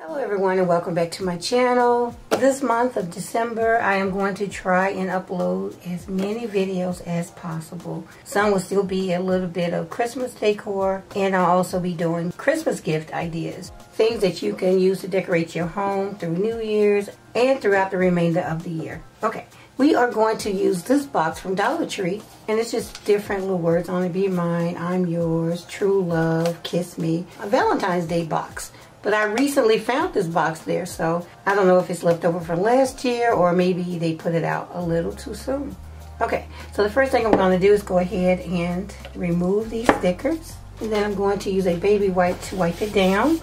Hello everyone and welcome back to my channel. This month of December I am going to try and upload as many videos as possible. Some will still be a little bit of Christmas decor, and I'll also be doing Christmas gift ideas. Things that you can use to decorate your home through New Year's and throughout the remainder of the year. Okay, we are going to use this box from Dollar Tree, and it's just different little words on it. Be mine, I'm yours, true love, kiss me. A Valentine's Day box. But I recently found this box there, so I don't know if it's left over from last year or maybe they put it out a little too soon. Okay, so the first thing I'm going to do is go ahead and remove these stickers. And then I'm going to use a baby wipe to wipe it down.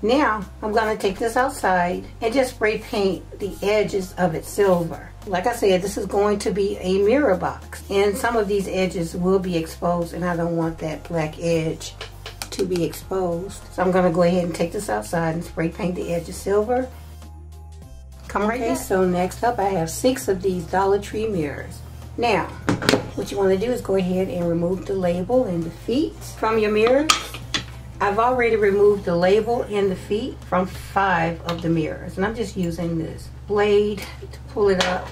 Now, I'm going to take this outside and just spray paint the edges of it silver. Like I said, this is going to be a mirror box, and some of these edges will be exposed, and I don't want that black edge to be exposed. So I'm going to go ahead and take this outside and spray paint the edges silver. Come right here. So next up, I have 6 of these Dollar Tree mirrors. Now, what you want to do is go ahead and remove the label and the feet from your mirrors. I've already removed the label and the feet from 5 of the mirrors, and I'm just using this blade to pull it up.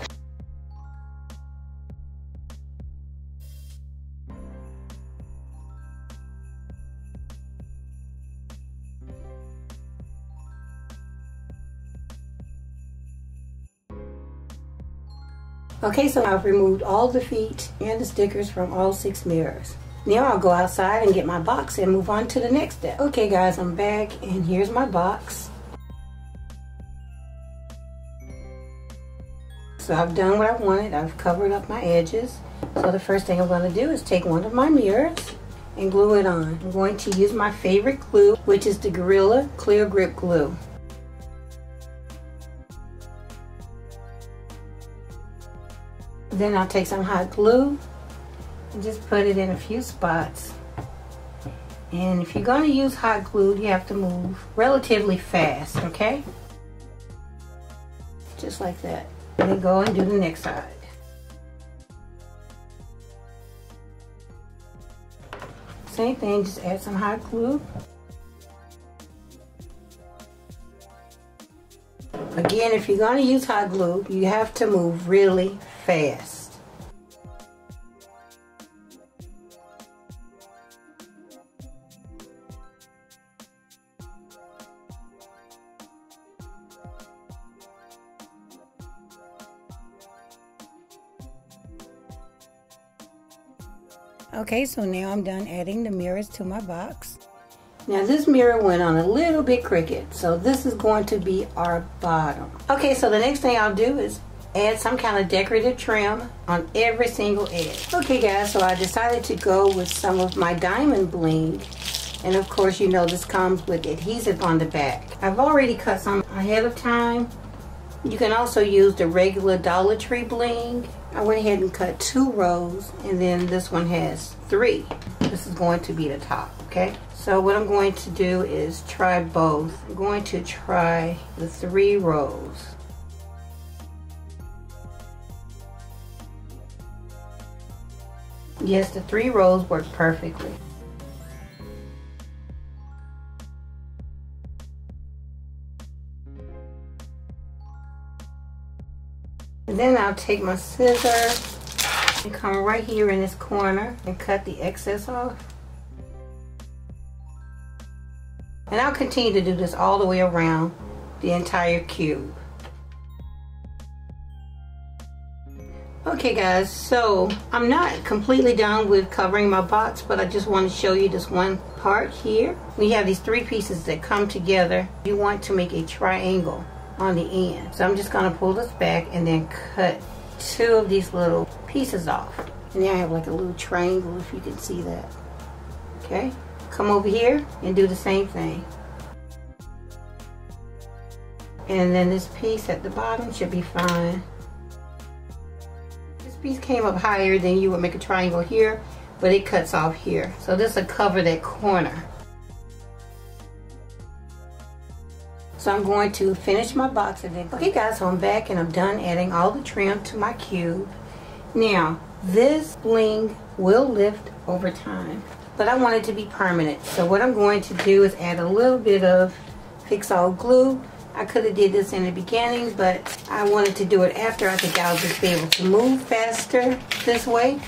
Okay, so I've removed all the feet and the stickers from all 6 mirrors. Now I'll go outside and get my box and move on to the next step. Okay guys, I'm back and here's my box. So I've done what I wanted. I've covered up my edges. So the first thing I'm going to do is take one of my mirrors and glue it on. I'm going to use my favorite glue, which is the Gorilla Clear Grip Glue. Then I'll take some hot glue and just put it in a few spots. And if you're going to use hot glue, you have to move relatively fast, okay? Just like that. And then go and do the next side. Same thing, just add some hot glue. Again, if you're going to use hot glue, you have to move really fast. Okay, so now I'm done adding the mirrors to my box. Now this mirror went on a little bit crooked, so this is going to be our bottom. Okay, so the next thing I'll do is add some kind of decorative trim on every single edge. Okay guys, so I decided to go with some of my diamond bling. And of course, you know this comes with adhesive on the back. I've already cut some ahead of time. You can also use the regular Dollar Tree bling. I went ahead and cut 2 rows, and then this one has 3. This is going to be the top, okay? So what I'm going to do is try both. I'm going to try the 3 rows. Yes, the 3 rows work perfectly. And then I'll take my scissors and come right here in this corner and cut the excess off. And I'll continue to do this all the way around the entire cube. Okay guys, so I'm not completely done with covering my box, but I just want to show you this one part here. We have these 3 pieces that come together. You want to make a triangle on the end. So I'm just going to pull this back and then cut 2 of these little pieces off. And now I have like a little triangle, if you can see that. Okay, come over here and do the same thing. And then this piece at the bottom should be fine. This piece came up higher than you would make a triangle here, but it cuts off here. So this will cover that corner. So I'm going to finish my box and then, okay guys, so I'm back and I'm done adding all the trim to my cube. Now, this bling will lift over time. but I want it to be permanent. So what I'm going to do is add a little bit of Fix All glue. I could have did this in the beginning, but I wanted to do it after. I think I'll just be able to move faster this way.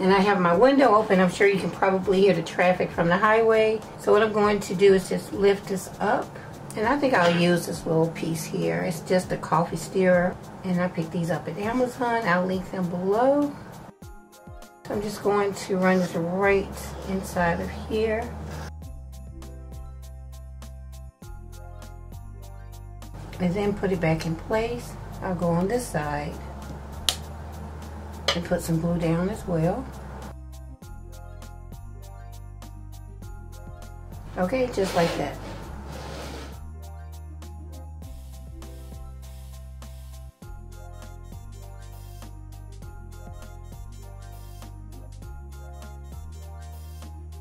And I have my window open. I'm sure you can probably hear the traffic from the highway. So what I'm going to do is just lift this up. And I think I'll use this little piece here. It's just a coffee stirrer. And I picked these up at Amazon. I'll link them below. So I'm just going to run this right inside of here. And then put it back in place. I'll go on this side and put some glue down as well. Okay, just like that.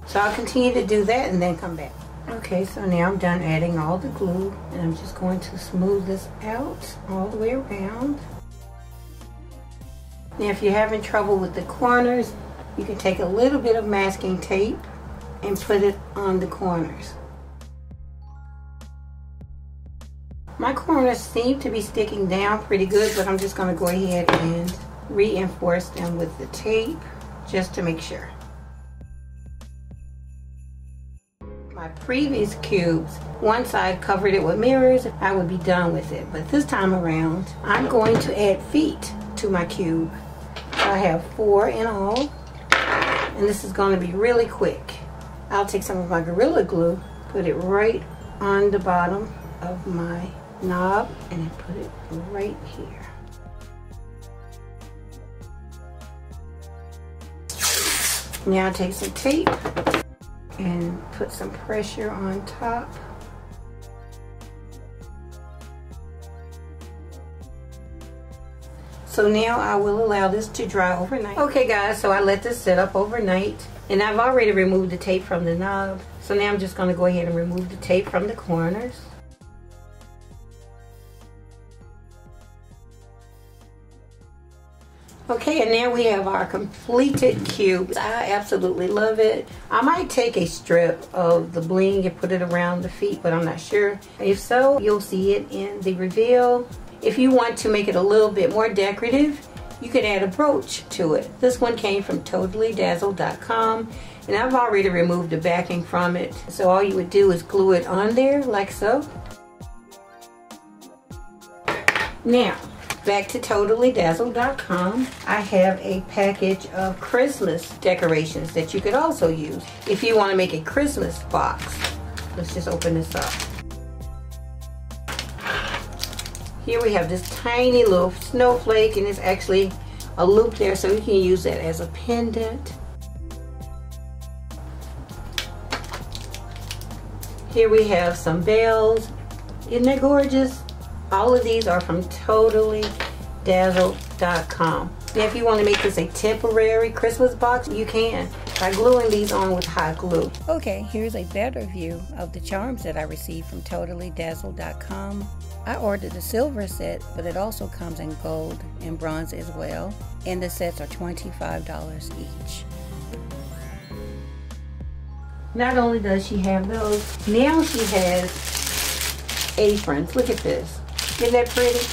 So I'll continue to do that and then come back. Okay, so now I'm done adding all the glue, and I'm just going to smooth this out all the way around. Now if you're having trouble with the corners, you can take a little bit of masking tape and put it on the corners. My corners seem to be sticking down pretty good, but I'm just going to go ahead and reinforce them with the tape just to make sure. My previous cubes, once I covered it with mirrors, I would be done with it. But this time around, I'm going to add feet to my cube. So I have 4 in all, and this is going to be really quick. I'll take some of my Gorilla Glue, put it right on the bottom of my knob, and then put it right here. Now I'll take some tape and put some pressure on top. So now I will allow this to dry overnight. Okay guys, so I let this sit up overnight, and I've already removed the tape from the knob. So now I'm just going to go ahead and remove the tape from the corners. Okay, and now we have our completed cube. I absolutely love it. I might take a strip of the bling and put it around the feet, but I'm not sure. If so, you'll see it in the reveal. If you want to make it a little bit more decorative, you could add a brooch to it. This one came from TotallyDazzled.com, and I've already removed the backing from it. So all you would do is glue it on there like so. Now, back to TotallyDazzled.com. I have a package of Christmas decorations that you could also use if you want to make a Christmas box. Let's just open this up. Here we have this tiny little snowflake, and it's actually a loop there, so you can use that as a pendant. Here we have some bells. Isn't that gorgeous? All of these are from TotallyDazzled.com. Now if you want to make this a temporary Christmas box, you can by gluing these on with hot glue. Okay, here's a better view of the charms that I received from TotallyDazzled.com. I ordered the silver set, but it also comes in gold and bronze as well, and the sets are $25 each. Not only does she have those, now she has aprons. Look at this. Isn't that pretty?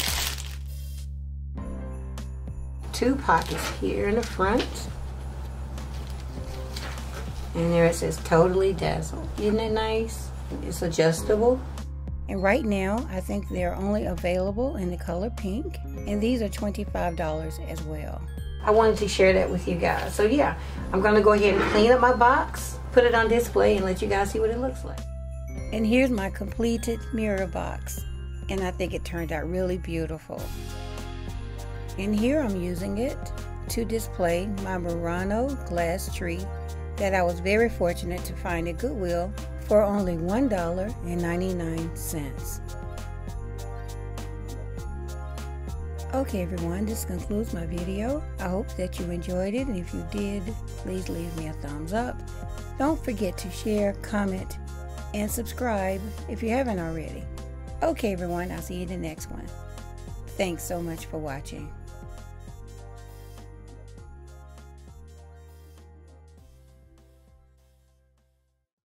2 pockets here in the front. And there it says Totally Dazzled. Isn't that nice? It's adjustable. And right now, I think they're only available in the color pink. And these are $25 as well. I wanted to share that with you guys. So yeah, I'm going to go ahead and clean up my box, put it on display, and let you guys see what it looks like. And here's my completed mirror box. And I think it turned out really beautiful. And here I'm using it to display my Murano glass tree that I was very fortunate to find at Goodwill for only $1.99. Okay everyone, this concludes my video. I hope that you enjoyed it, and if you did, please leave me a thumbs up. Don't forget to share, comment, and subscribe if you haven't already. Okay everyone, I'll see you in the next one. Thanks so much for watching.